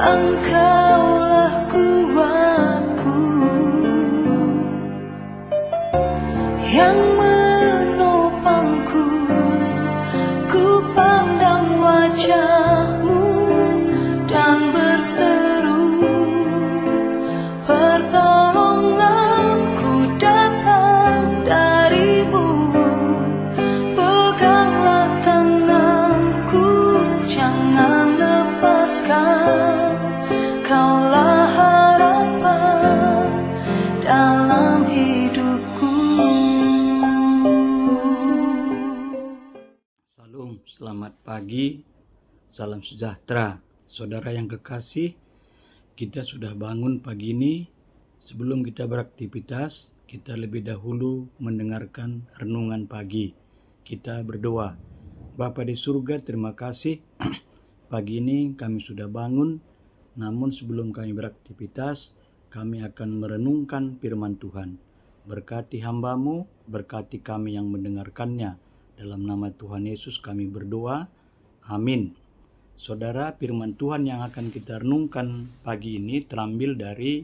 Engkaulah kuatku yang menopangku. Ku pandang wajah-Mu dan berseru, pertolonganku datang dari-Mu. Peganglah tanganku, jangan lepaskan. Kaulah harapan dalam hidupku. Salam, selamat pagi, salam sejahtera. Saudara yang kekasih, kita sudah bangun pagi ini. Sebelum kita beraktivitas, kita lebih dahulu mendengarkan renungan pagi. Kita berdoa. Bapa di surga, terima kasih. Pagi ini kami sudah bangun, namun sebelum kami beraktivitas, kami akan merenungkan firman Tuhan. Berkati hamba-Mu, berkati kami yang mendengarkannya. Dalam nama Tuhan Yesus kami berdoa. Amin. Saudara, firman Tuhan yang akan kita renungkan pagi ini terambil dari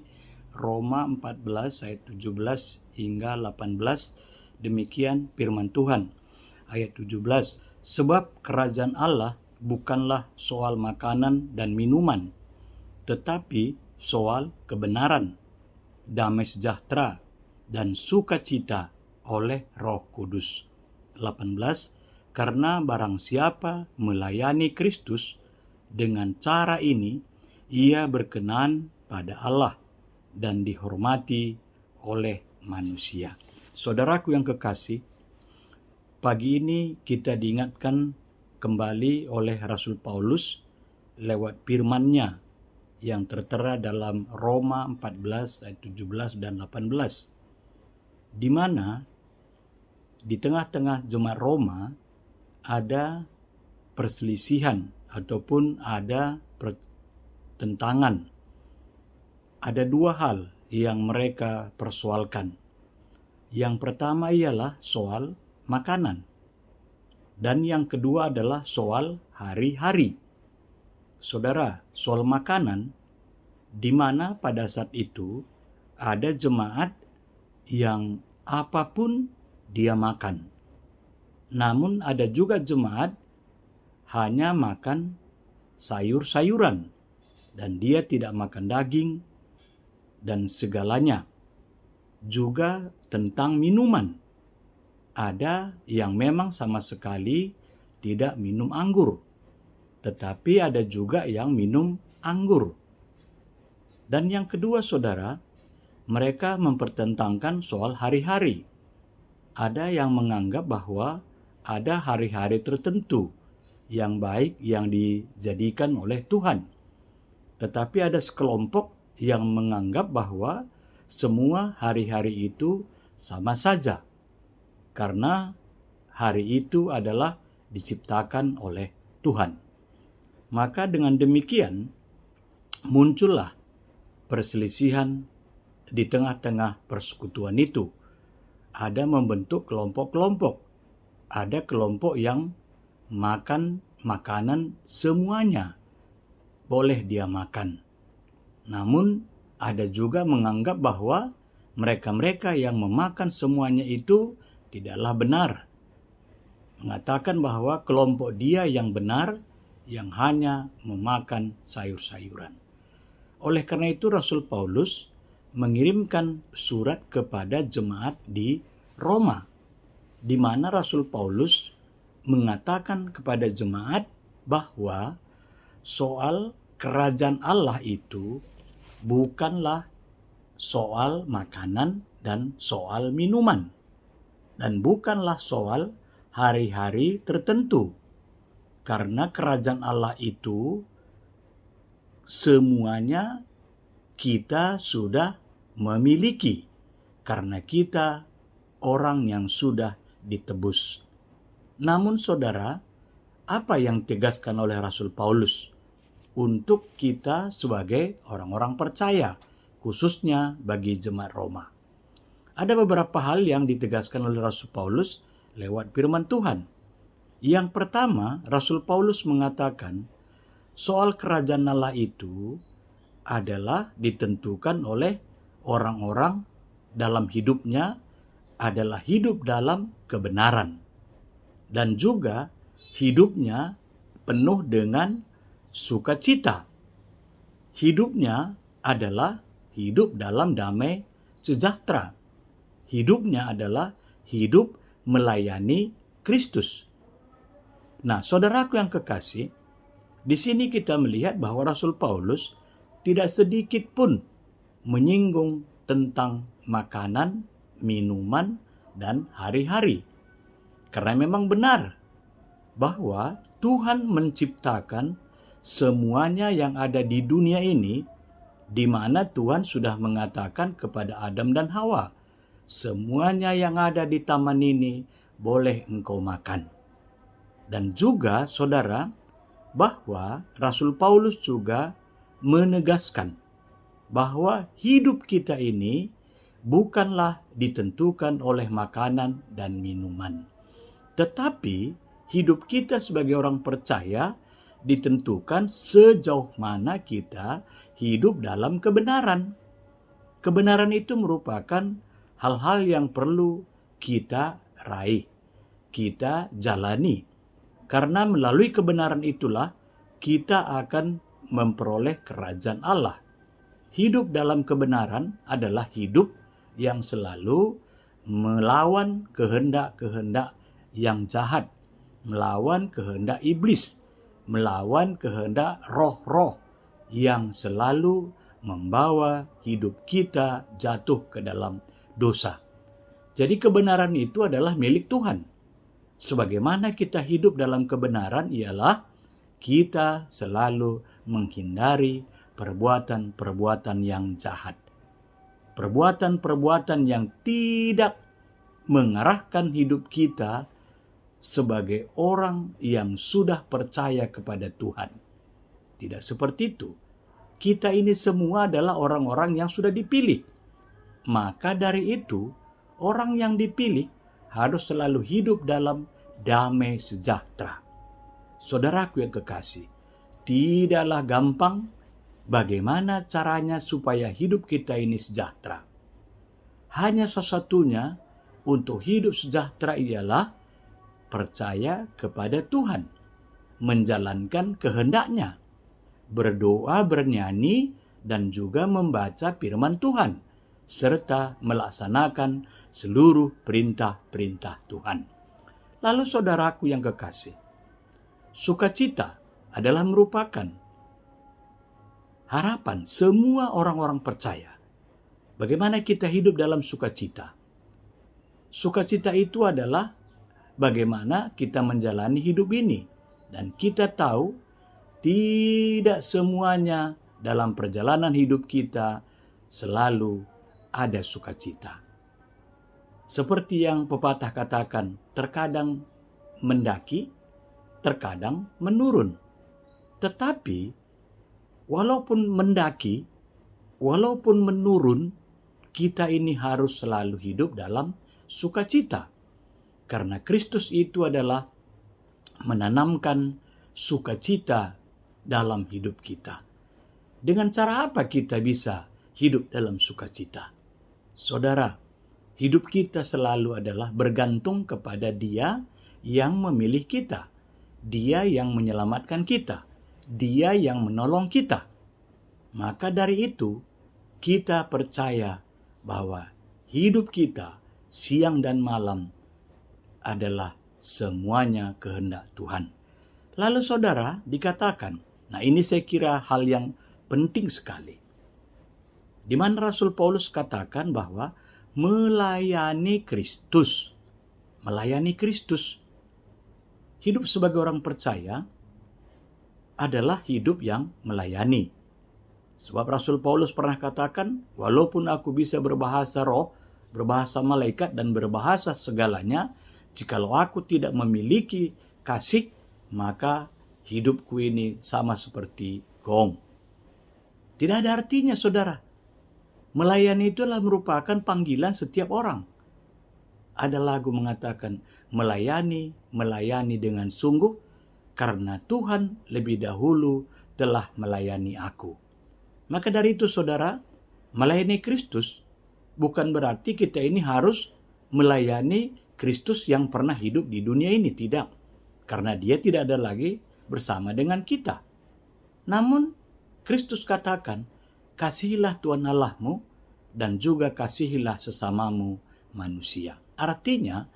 Roma 14 ayat 17 hingga 18. Demikian firman Tuhan. Ayat 17. Sebab kerajaan Allah bukanlah soal makanan dan minuman, tetapi soal kebenaran, damai sejahtera, dan sukacita oleh Roh Kudus. 18. Karena barang siapa melayani Kristus dengan cara ini, ia berkenan pada Allah dan dihormati oleh manusia. Saudaraku yang kekasih, pagi ini kita diingatkan kembali oleh Rasul Paulus lewat firman-Nya yang tertera dalam Roma 14 ayat 17 dan 18, di mana di tengah-tengah jemaat Roma ada perselisihan ataupun ada pertentangan. Ada dua hal yang mereka persoalkan. Yang pertama ialah soal makanan, dan yang kedua adalah soal hari-hari. Saudara, soal makanan, di mana pada saat itu ada jemaat yang apapun dia makan. Namun ada juga jemaat hanya makan sayur-sayuran dan dia tidak makan daging dan segalanya. Juga tentang minuman. Ada yang memang sama sekali tidak minum anggur, tetapi ada juga yang minum anggur. Dan yang kedua, saudara, mereka mempertentangkan soal hari-hari. Ada yang menganggap bahwa ada hari-hari tertentu yang baik yang dijadikan oleh Tuhan. Tetapi ada sekelompok yang menganggap bahwa semua hari-hari itu sama saja, karena hari itu adalah diciptakan oleh Tuhan. Maka dengan demikian muncullah perselisihan di tengah-tengah persekutuan itu. Ada membentuk kelompok-kelompok. Ada kelompok yang makan makanan semuanya boleh dia makan. Namun ada juga menganggap bahwa mereka-mereka yang memakan semuanya itu tidaklah benar. Mengatakan bahwa kelompok dia yang benar, yang hanya memakan sayur-sayuran. Oleh karena itu Rasul Paulus mengirimkan surat kepada jemaat di Roma, di mana Rasul Paulus mengatakan kepada jemaat bahwa soal kerajaan Allah itu bukanlah soal makanan dan soal minuman, dan bukanlah soal hari-hari tertentu, karena kerajaan Allah itu semuanya kita sudah memiliki, karena kita orang yang sudah ditebus. Namun saudara, apa yang ditegaskan oleh Rasul Paulus untuk kita sebagai orang-orang percaya, khususnya bagi jemaat Roma? Ada beberapa hal yang ditegaskan oleh Rasul Paulus lewat firman Tuhan. Yang pertama, Rasul Paulus mengatakan, Soal kerajaan Allah itu adalah ditentukan oleh orang-orang dalam hidupnya adalah hidup dalam kebenaran. Dan juga hidupnya penuh dengan sukacita. Hidupnya adalah hidup dalam damai sejahtera. Hidupnya adalah hidup melayani Kristus. Nah, saudaraku yang kekasih, di sini kita melihat bahwa Rasul Paulus tidak sedikit pun menyinggung tentang makanan, minuman, dan hari-hari. Karena memang benar bahwa Tuhan menciptakan semuanya yang ada di dunia ini, di mana Tuhan sudah mengatakan kepada Adam dan Hawa, semuanya yang ada di taman ini boleh engkau makan. Dan juga saudara, bahwa Rasul Paulus juga menegaskan bahwa hidup kita ini bukanlah ditentukan oleh makanan dan minuman. Tetapi hidup kita sebagai orang percaya ditentukan sejauh mana kita hidup dalam kebenaran. Kebenaran itu merupakan hal-hal yang perlu kita raih, kita jalani. Karena melalui kebenaran itulah kita akan memperoleh kerajaan Allah. Hidup dalam kebenaran adalah hidup yang selalu melawan kehendak-kehendak yang jahat, melawan kehendak iblis, melawan kehendak roh-roh yang selalu membawa hidup kita jatuh ke dalam dosa. Jadi kebenaran itu adalah milik Tuhan. Sebagaimana kita hidup dalam kebenaran ialah kita selalu menghindari perbuatan-perbuatan yang jahat. Perbuatan-perbuatan yang tidak mengarahkan hidup kita sebagai orang yang sudah percaya kepada Tuhan. Tidak seperti itu. Kita ini semua adalah orang-orang yang sudah dipilih. Maka dari itu, orang yang dipilih harus selalu hidup dalam damai sejahtera. Saudaraku yang kekasih, tidaklah gampang bagaimana caranya supaya hidup kita ini sejahtera. Hanya satu-satunya untuk hidup sejahtera ialah percaya kepada Tuhan, menjalankan kehendak-Nya, berdoa, bernyanyi, dan juga membaca firman Tuhan, serta melaksanakan seluruh perintah-perintah Tuhan. Lalu saudaraku yang kekasih, sukacita adalah merupakan harapan semua orang-orang percaya. Bagaimana kita hidup dalam sukacita? Sukacita itu adalah bagaimana kita menjalani hidup ini. Dan kita tahu tidak semuanya dalam perjalanan hidup kita selalu ada sukacita. Seperti yang pepatah katakan, terkadang mendaki, terkadang menurun. Tetapi walaupun mendaki, walaupun menurun, kita ini harus selalu hidup dalam sukacita. Karena Kristus itu adalah menanamkan sukacita dalam hidup kita. Dengan cara apa kita bisa hidup dalam sukacita? Saudara, hidup kita selalu adalah bergantung kepada Dia yang memilih kita. Dia yang menyelamatkan kita. Dia yang menolong kita. Maka dari itu, kita percaya bahwa hidup kita siang dan malam adalah semuanya kehendak Tuhan. Lalu saudara dikatakan, nah ini saya kira hal yang penting sekali. Di mana Rasul Paulus katakan bahwa melayani Kristus. Melayani Kristus. Hidup sebagai orang percaya adalah hidup yang melayani. Sebab Rasul Paulus pernah katakan, walaupun aku bisa berbahasa roh, berbahasa malaikat, dan berbahasa segalanya, jikalau aku tidak memiliki kasih, maka hidupku ini sama seperti gong. Tidak ada artinya, saudara. Melayani itulah merupakan panggilan setiap orang. Ada lagu mengatakan, melayani dengan sungguh, karena Tuhan lebih dahulu telah melayani aku. Maka dari itu saudara, melayani Kristus bukan berarti kita ini harus melayani Kristus yang pernah hidup di dunia ini, tidak. Karena dia tidak ada lagi bersama dengan kita. Namun, Kristus katakan, kasihilah Tuhan Allahmu dan juga kasihilah sesamamu manusia. Artinya,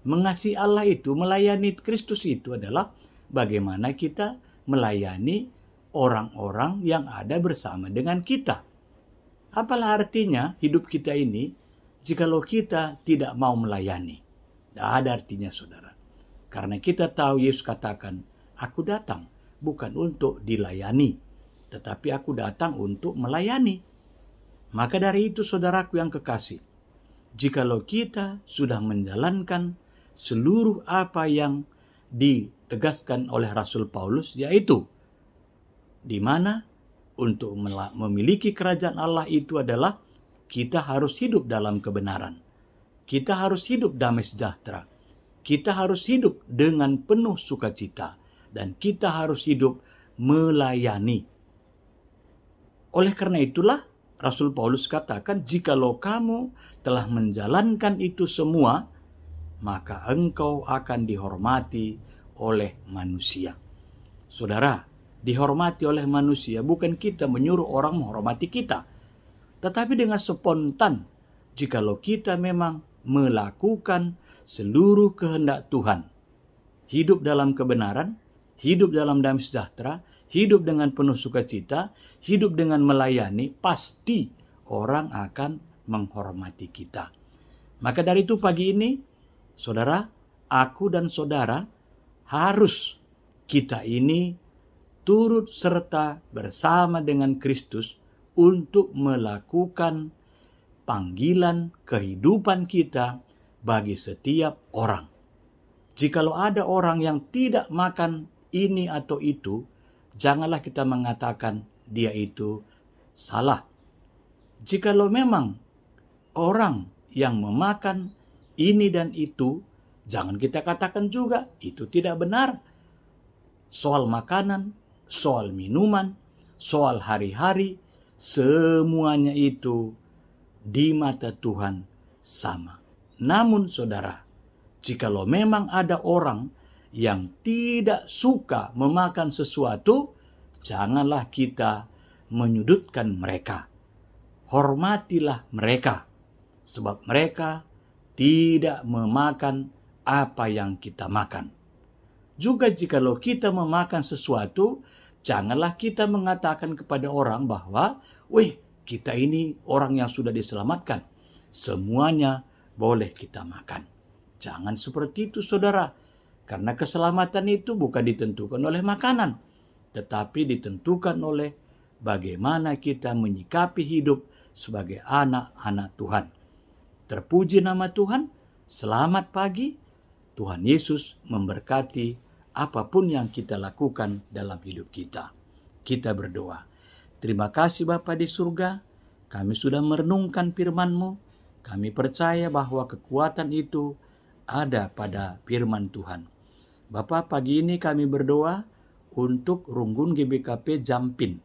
mengasihi Allah itu, melayani Kristus itu adalah bagaimana kita melayani orang-orang yang ada bersama dengan kita. Apalah artinya hidup kita ini jikalau kita tidak mau melayani? Tidak ada artinya saudara. Karena kita tahu Yesus katakan, aku datang bukan untuk dilayani, tetapi aku datang untuk melayani. Maka dari itu saudaraku yang kekasih, jikalau kita sudah menjalankan seluruh apa yang ditegaskan oleh Rasul Paulus, yaitu di mana untuk memiliki kerajaan Allah itu adalah kita harus hidup dalam kebenaran. Kita harus hidup damai sejahtera. Kita harus hidup dengan penuh sukacita. Dan kita harus hidup melayani. Oleh karena itulah Rasul Paulus katakan, jikalau kamu telah menjalankan itu semua, maka engkau akan dihormati oleh manusia. Saudara, dihormati oleh manusia bukan kita menyuruh orang menghormati kita, tetapi dengan spontan jikalau kita memang melakukan seluruh kehendak Tuhan, hidup dalam kebenaran, hidup dalam damai sejahtera, hidup dengan penuh sukacita, hidup dengan melayani, pasti orang akan menghormati kita. Maka dari itu pagi ini, saudara, aku dan saudara harus kita ini turut serta bersama dengan Kristus untuk melakukan panggilan kehidupan kita bagi setiap orang. Jikalau ada orang yang tidak makan ini atau itu, janganlah kita mengatakan dia itu salah. Jikalau memang orang yang memakan ini dan itu, jangan kita katakan juga itu tidak benar. Soal makanan, soal minuman, soal hari-hari, semuanya itu di mata Tuhan sama. Namun saudara, jikalau memang ada orang yang tidak suka memakan sesuatu, janganlah kita menyudutkan mereka. Hormatilah mereka, sebab mereka tidak memakan apa yang kita makan. Juga jikalau kita memakan sesuatu, janganlah kita mengatakan kepada orang bahwa, wih, kita ini orang yang sudah diselamatkan. Semuanya boleh kita makan. Jangan seperti itu saudara. Karena keselamatan itu bukan ditentukan oleh makanan, tetapi ditentukan oleh bagaimana kita menyikapi hidup sebagai anak-anak Tuhan. Terpuji nama Tuhan. Selamat pagi. Tuhan Yesus memberkati apapun yang kita lakukan dalam hidup kita. Kita berdoa. Terima kasih Bapa di surga, kami sudah merenungkan firman-Mu. Kami percaya bahwa kekuatan itu ada pada firman Tuhan. Bapa, pagi ini kami berdoa untuk Runggun GBKP Jampin,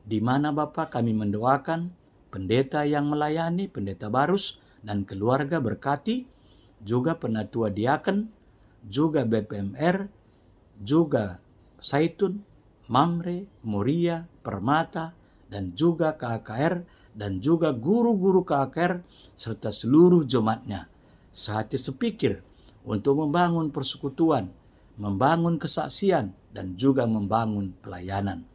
di mana Bapa kami mendoakan pendeta yang melayani, pendeta Barus dan keluarga berkati, juga penatua diaken, juga BPMR, juga Saitun, Mamre, Muria, Permata, dan juga KKR, dan juga guru-guru KKR, serta seluruh jemaatnya. Sehati sepikir untuk membangun persekutuan, membangun kesaksian, dan juga membangun pelayanan.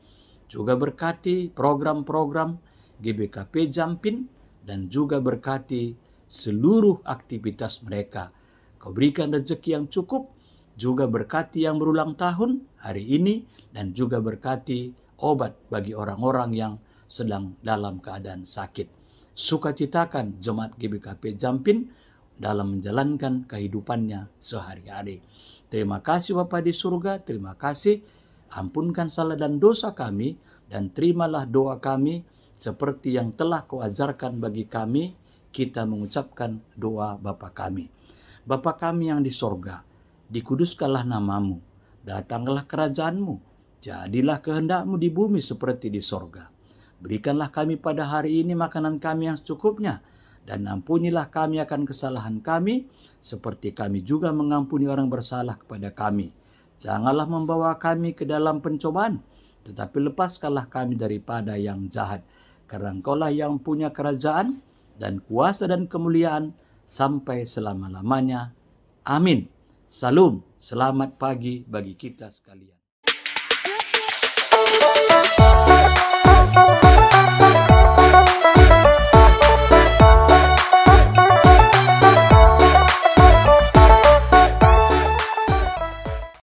Juga berkati program-program GBKP Jampin, dan juga berkati seluruh aktivitas mereka. Kau berikan rezeki yang cukup, juga berkati yang berulang tahun hari ini, dan juga berkati obat bagi orang-orang yang sedang dalam keadaan sakit. Sukacitakan jemaat GBKP Jampin dalam menjalankan kehidupannya sehari-hari. Terima kasih Bapa di surga, terima kasih. Ampunkan salah dan dosa kami, dan terimalah doa kami seperti yang telah Kau ajarkan bagi kami. Kita mengucapkan doa Bapa kami. Bapa kami yang di sorga, dikuduskanlah namamu, datanglah kerajaan-Mu, Jadilah kehendak-Mu di bumi seperti di sorga. Berikanlah kami pada hari ini makanan kami yang secukupnya, dan ampunilah kami akan kesalahan kami, seperti kami juga mengampuni orang bersalah kepada kami. Janganlah membawa kami ke dalam pencobaan, tetapi lepaskanlah kami daripada yang jahat. Karena Engkaulah yang punya kerajaan dan kuasa dan kemuliaan sampai selama-lamanya. Amin. Salam, selamat pagi bagi kita sekalian.